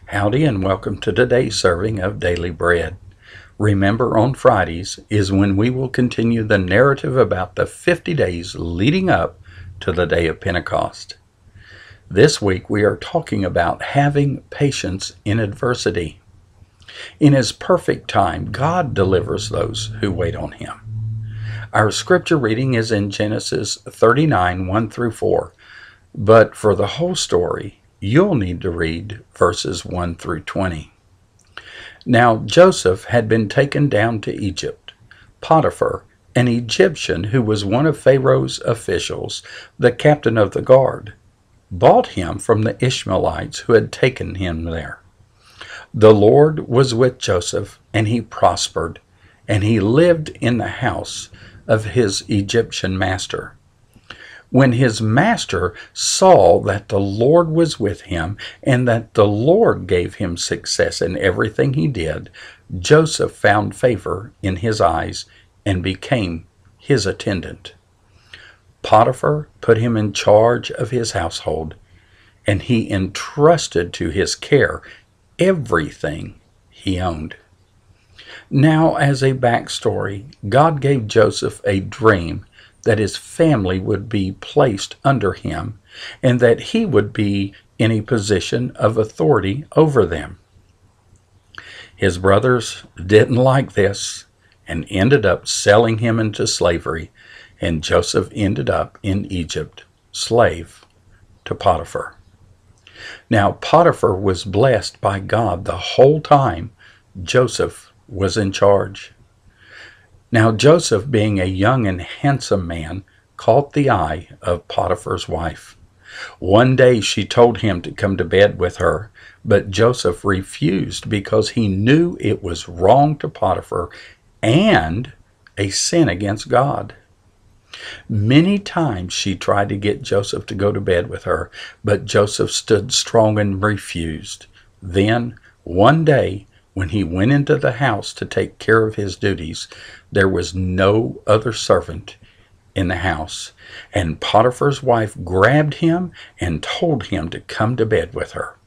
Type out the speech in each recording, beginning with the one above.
Howdy and welcome to today's serving of Daily Bread. Remember, on Fridays is when we will continue the narrative about the 50 days leading up to the day of Pentecost. This week we are talking about having patience in adversity. In His perfect time, God delivers those who wait on Him. Our scripture reading is in Genesis 39, 1 through 4, but for the whole story, you'll need to read verses 1 through 20. Now Joseph had been taken down to Egypt. Potiphar, an Egyptian who was one of Pharaoh's officials, the captain of the guard, bought him from the Ishmaelites who had taken him there. The Lord was with Joseph, and he prospered, and he lived in the house of his Egyptian master. When his master saw that the Lord was with him and that the Lord gave him success in everything he did, Joseph found favor in his eyes and became his attendant. Potiphar put him in charge of his household, and he entrusted to his care everything he owned. Now, as a backstory, God gave Joseph a dream that his family would be placed under him and that he would be in a position of authority over them. His brothers didn't like this and ended up selling him into slavery, and Joseph ended up in Egypt, slave to Potiphar. Now, Potiphar was blessed by God the whole time Joseph was in charge. Now Joseph, being a young and handsome man, caught the eye of Potiphar's wife. One day she told him to come to bed with her, but Joseph refused because he knew it was wrong to Potiphar and a sin against God. Many times she tried to get Joseph to go to bed with her, but Joseph stood strong and refused. Then, one day, when he went into the house to take care of his duties, there was no other servant in the house, and Potiphar's wife grabbed him and told him to come to bed with her.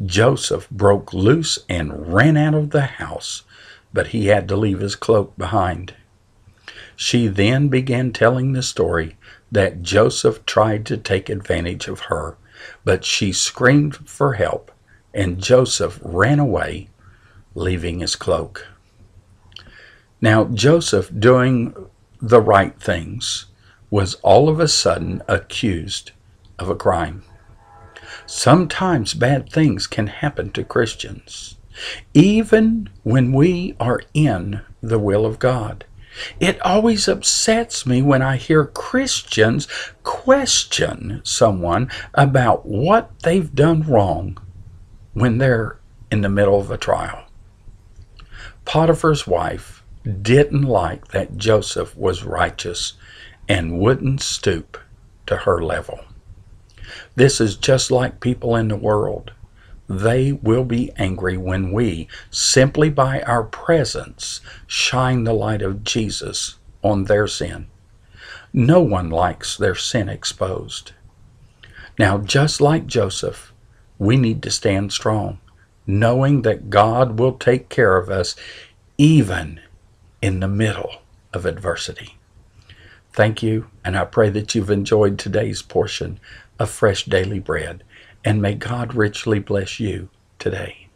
Joseph broke loose and ran out of the house, but he had to leave his cloak behind. She then began telling the story that Joseph tried to take advantage of her, but she screamed for help, and Joseph ran away, leaving his cloak. Now Joseph, doing the right things, was all of a sudden accused of a crime. Sometimes bad things can happen to Christians, even when we are in the will of God. It always upsets me when I hear Christians question someone about what they've done wrong when they're in the middle of a trial. Potiphar's wife didn't like that Joseph was righteous and wouldn't stoop to her level. This is just like people in the world. They will be angry when we, simply by our presence, shine the light of Jesus on their sin. No one likes their sin exposed. Now, just like Joseph, we need to stand strong, knowing that God will take care of us even in the middle of adversity. Thank you, and I pray that you've enjoyed today's portion of Fresh Daily Bread, and may God richly bless you today.